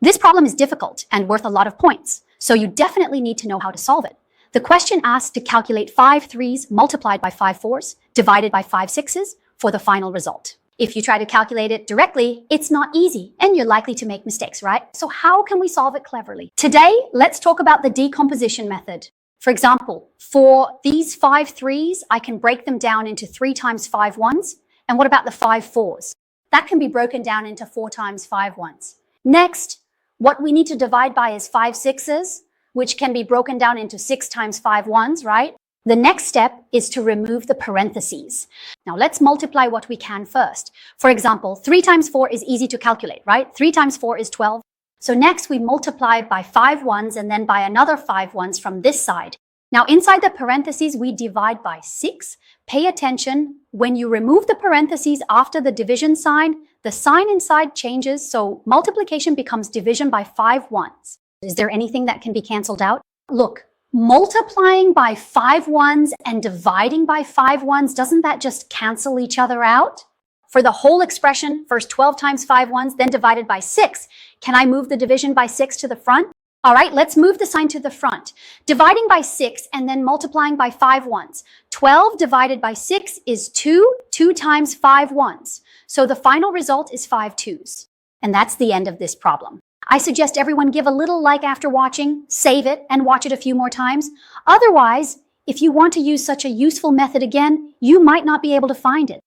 This problem is difficult and worth a lot of points, so you definitely need to know how to solve it. The question asks to calculate 5 3s multiplied by 5 4s divided by 5 6s for the final result. If you try to calculate it directly, it's not easy and you're likely to make mistakes, right? So how can we solve it cleverly? Today, let's talk about the decomposition method. For example, for these 5 3s, I can break them down into 3 times 5 1s. And what about the 5 4s? That can be broken down into 4 times 5 1s. Next, what we need to divide by is 5 6s, which can be broken down into 6 times 5 1s, right? The next step is to remove the parentheses. Now let's multiply what we can first. For example, 3 times 4 is easy to calculate, right? 3 times 4 is 12. So next we multiply by 5 1s and then by another 5 1s from this side. Now inside the parentheses, we divide by 6. Pay attention, when you remove the parentheses after the division sign, the sign inside changes, so multiplication becomes division by 5 1s. Is there anything that can be canceled out? Look, multiplying by 5 1s and dividing by 5 1s, doesn't that just cancel each other out? For the whole expression, first 12 times 5 1s, then divided by 6. Can I move the division by 6 to the front? All right, let's move the sign to the front. Dividing by 6 and then multiplying by 5 1s. 12 divided by 6 is 2, 2 times 5 1s. So the final result is 5 2s. And that's the end of this problem. I suggest everyone give a little like after watching, save it, and watch it a few more times. Otherwise, if you want to use such a useful method again, you might not be able to find it.